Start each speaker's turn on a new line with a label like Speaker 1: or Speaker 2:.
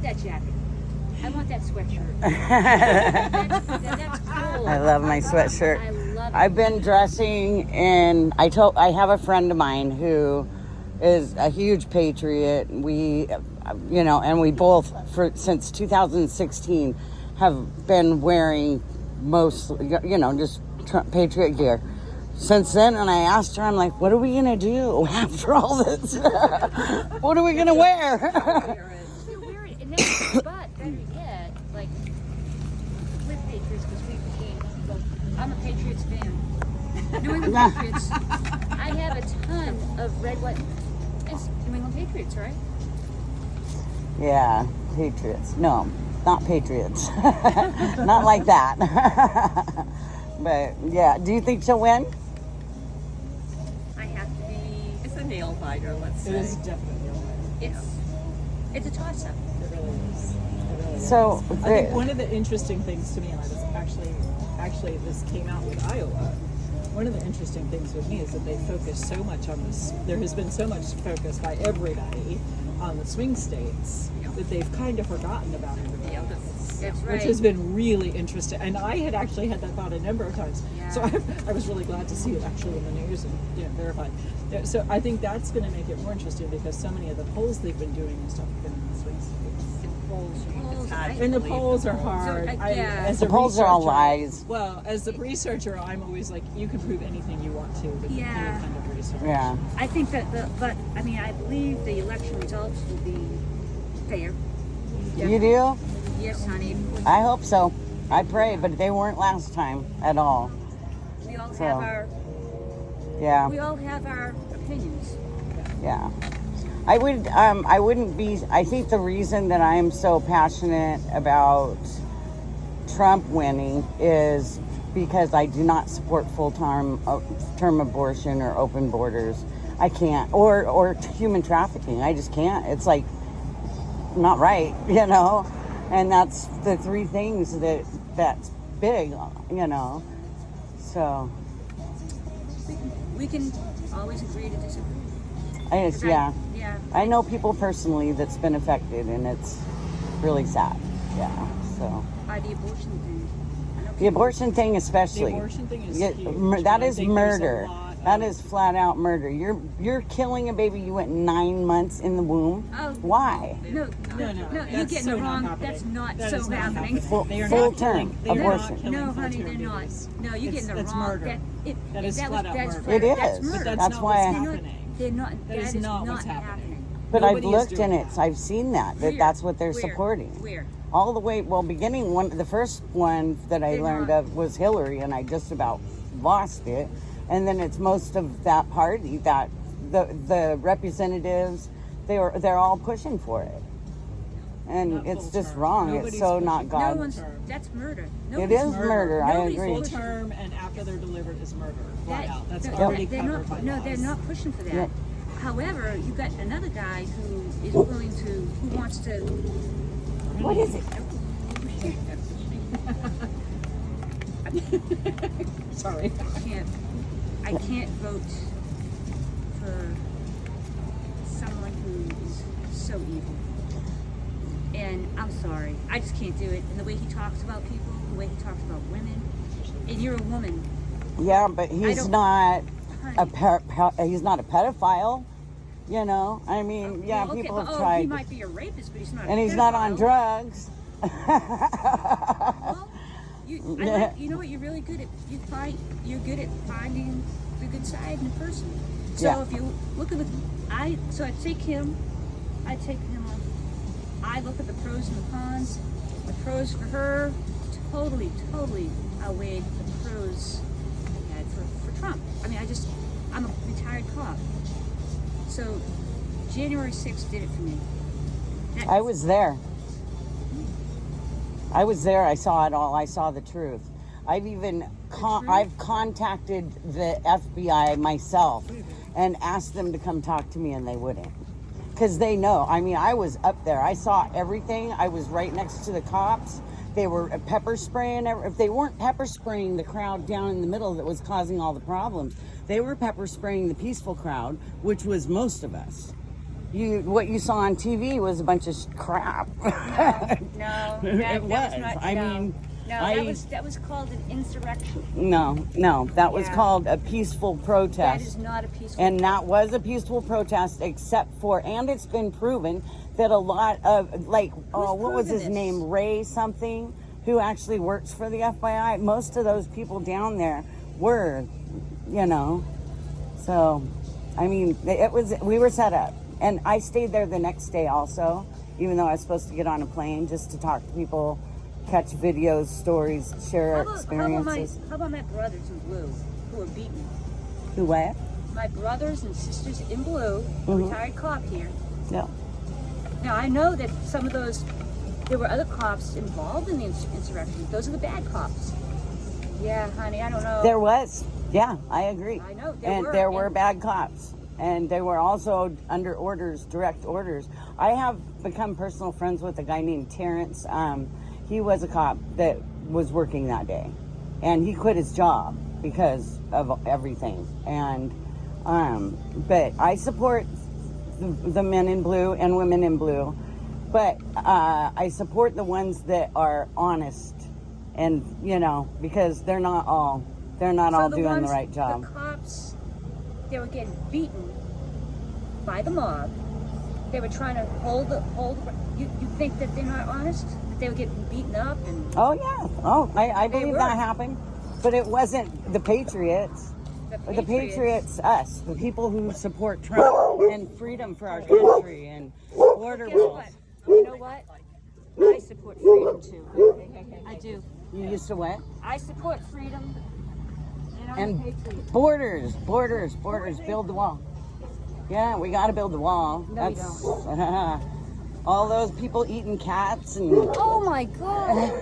Speaker 1: that jacket. I want that sweatshirt. That's cool.
Speaker 2: I love my sweatshirt.
Speaker 1: I love it.
Speaker 2: I've been dressing in, I have a friend of mine who is a huge patriot. We, and we both, since 2016, have been wearing just patriot gear. Since then, and I asked her, I'm like, what are we going to do after all this? What are we going to wear?
Speaker 1: You wear it, and then, but better yet, like, with Patriots, because we became, I'm a Patriots fan. New England Patriots, I have a ton of red, white, it's New England Patriots, right?
Speaker 2: Yeah, Patriots. No, not Patriots. Not like that. But, yeah, do you think she'll win?
Speaker 1: I have to be,
Speaker 3: It's a nail biter, let's say.
Speaker 4: It is definitely a win.
Speaker 1: it's a toss-up.
Speaker 4: It really is. It really is.
Speaker 2: So,
Speaker 4: I think one of the interesting things to me, and I was actually this came out with Iowa. One of the interesting things with me is that they focus so much on this. There has been so much focus by everybody on the swing states that they've kind of forgotten about everybody else.
Speaker 1: That's right.
Speaker 4: Which has been really interesting. And I had actually had that thought a number of times.
Speaker 1: Yeah.
Speaker 4: So I was really glad to see it actually in the news and verified. So I think that's going to make it more interesting because so many of the polls they've been doing and stuff have been in the swing states. And the polls are hard. As
Speaker 2: the
Speaker 4: a
Speaker 2: polls are all
Speaker 4: researcher-
Speaker 2: lies.
Speaker 4: Well, as the researcher, I'm always like, you can prove anything you want to with any kind of research.
Speaker 2: Yeah.
Speaker 1: I think that I believe the election results will be fair.
Speaker 2: You do?
Speaker 1: Yes, honey.
Speaker 2: I hope so. I pray, but they weren't last time at all.
Speaker 1: We all
Speaker 2: So,
Speaker 1: have our
Speaker 2: Yeah.
Speaker 1: we all have our opinions.
Speaker 2: Yeah. I wouldn't be, I think the reason that I am so passionate about Trump winning is because I do not support full-term abortion or open borders. I can't, or human trafficking. I just can't. It's like not right, and that's the three things that's big, so
Speaker 1: We can always agree to disagree.
Speaker 2: yeah.
Speaker 1: Yeah.
Speaker 2: I know people personally that's been affected, and it's really sad. Yeah, so
Speaker 1: By the abortion thing.
Speaker 2: the abortion thing, especially.
Speaker 4: The abortion thing is
Speaker 2: Yeah,
Speaker 4: huge.
Speaker 2: that
Speaker 4: And I
Speaker 2: is
Speaker 4: think there's a
Speaker 2: murder.
Speaker 4: lot
Speaker 2: That
Speaker 4: of-
Speaker 2: is flat out murder. You're killing a baby. You went 9 months in the womb.
Speaker 1: Oh.
Speaker 2: Why?
Speaker 1: No,
Speaker 4: No,
Speaker 1: you're
Speaker 4: that's
Speaker 1: getting
Speaker 4: so
Speaker 1: the wrong.
Speaker 4: not happening.
Speaker 1: That's not
Speaker 4: That
Speaker 1: so
Speaker 4: is not
Speaker 1: happening.
Speaker 4: happening. They are
Speaker 2: Full
Speaker 4: not
Speaker 2: term
Speaker 4: killing- they are not
Speaker 2: abortion.
Speaker 4: killing
Speaker 1: No, honey,
Speaker 4: full-term
Speaker 1: they're not.
Speaker 4: babies.
Speaker 1: No, you're getting the
Speaker 4: That's
Speaker 1: wrong.
Speaker 4: murder. That is flat out murder.
Speaker 2: It is.
Speaker 1: That's
Speaker 4: But
Speaker 1: murder.
Speaker 4: that's
Speaker 2: That's
Speaker 4: not
Speaker 2: why
Speaker 4: what's
Speaker 2: I-
Speaker 4: happening.
Speaker 1: They're not.
Speaker 4: That is not what's happening.
Speaker 2: But
Speaker 4: Nobody
Speaker 2: I've
Speaker 4: is
Speaker 2: looked
Speaker 4: doing
Speaker 2: in it.
Speaker 4: that.
Speaker 2: I've seen that
Speaker 1: Where?
Speaker 2: that's what they're
Speaker 1: Where?
Speaker 2: supporting.
Speaker 1: Where?
Speaker 2: All the way. Well, the first one that I
Speaker 1: They're
Speaker 2: learned
Speaker 1: not.
Speaker 2: of was Hillary, and I just about lost it. And then it's most of that party that the representatives they're all pushing for it, and
Speaker 4: Not
Speaker 2: it's
Speaker 4: full
Speaker 2: just
Speaker 4: term.
Speaker 2: wrong.
Speaker 4: Nobody's
Speaker 2: It's so not
Speaker 4: pushing-
Speaker 2: God.
Speaker 1: No one's. That's murder.
Speaker 2: It
Speaker 1: Nobody's
Speaker 2: is murder. I
Speaker 1: Nobody's
Speaker 2: agree.
Speaker 4: Full
Speaker 1: pushing-
Speaker 4: term and after they're delivered is murder. Flat out. That's
Speaker 1: no,
Speaker 4: already
Speaker 1: they're
Speaker 4: covered by
Speaker 1: not, No,
Speaker 4: laws.
Speaker 1: they're not pushing for that.
Speaker 2: Yeah.
Speaker 1: However, you've got another guy who is willing to, who wants to.
Speaker 2: What is it?
Speaker 4: Sorry.
Speaker 1: I can't vote for someone who is so evil. And I'm sorry, I just can't do it. And the way he talks about people, the way he talks about women, and you're a woman.
Speaker 2: Yeah, but he's
Speaker 1: don't-
Speaker 2: not
Speaker 1: Honey.
Speaker 2: he's not a pedophile. I mean, yeah,
Speaker 1: Well, okay,
Speaker 2: people
Speaker 1: but,
Speaker 2: have
Speaker 1: he
Speaker 2: tried,
Speaker 1: might be a rapist, but he's not.
Speaker 2: and
Speaker 1: a
Speaker 2: he's not on
Speaker 1: pedophile.
Speaker 2: drugs.
Speaker 1: Well, you know what? You're really good at you're good at finding the good side in a person. So
Speaker 2: Yeah.
Speaker 1: if you look at I take him on. I look at the pros and the cons. The pros for her totally outweighed the pros I had for Trump. I mean, I'm a retired cop. So January 6th did it for me.
Speaker 2: I was there. I saw it all. I saw the truth. I've contacted the FBI myself and asked them to come talk to me, and they wouldn't. Because they know. I mean, I was up there. I saw everything. I was right next to the cops. They were pepper spraying. If they weren't pepper spraying the crowd down in the middle that was causing all the problems, they were pepper spraying the peaceful crowd, which was most of us. what you saw on TV was a bunch of crap.
Speaker 1: No,
Speaker 2: It
Speaker 1: that
Speaker 2: was.
Speaker 1: was not.
Speaker 2: I
Speaker 1: no.
Speaker 2: mean,
Speaker 1: No, that was called an insurrection.
Speaker 2: No, that was
Speaker 1: Yeah.
Speaker 2: called a peaceful protest.
Speaker 1: That is not a peaceful.
Speaker 2: And that was a peaceful protest, except for, and it's been proven that a lot of, like, what was his
Speaker 1: proven this?
Speaker 2: name? Ray something, who actually works for the FBI. Most of those people down there were, So, I mean, we were set up. And I stayed there the next day also, even though I was supposed to get on a plane just to talk to people, catch videos, stories, share experiences.
Speaker 1: How about my brothers in blue who were beaten?
Speaker 2: Who what?
Speaker 1: My brothers and sisters in blue, a retired cop here.
Speaker 2: Yeah.
Speaker 1: Now I know that some of those, there were other cops involved in the insurrection. Those are the bad cops. Yeah, honey, I don't know.
Speaker 2: There was. Yeah, I agree.
Speaker 1: I know,
Speaker 2: There were bad cops. And they were also under orders, direct orders. I have become personal friends with a guy named Terrence. He was a cop that was working that day. And he quit his job because of everything. And but I support the men in blue and women in blue. But I support the ones that are honest. And, because they're not all doing the right job.
Speaker 1: The cops, they were getting beaten by the mob. They were trying to hold. You think that they're not honest? That they were getting beaten up and.
Speaker 2: Oh yeah. Oh, I believe that happened, but it wasn't the Patriots. The Patriots, us, the people who support Trump and freedom for our country and border
Speaker 1: Guess
Speaker 2: walls.
Speaker 1: what? You know what? I support freedom too. I do.
Speaker 2: You used to what?
Speaker 1: I support freedom. And I'm a
Speaker 2: And
Speaker 1: patriot.
Speaker 2: borders. Build the wall. Yeah, we got to build the wall.
Speaker 1: No, you
Speaker 2: That's all those people eating cats and.
Speaker 1: Oh my God.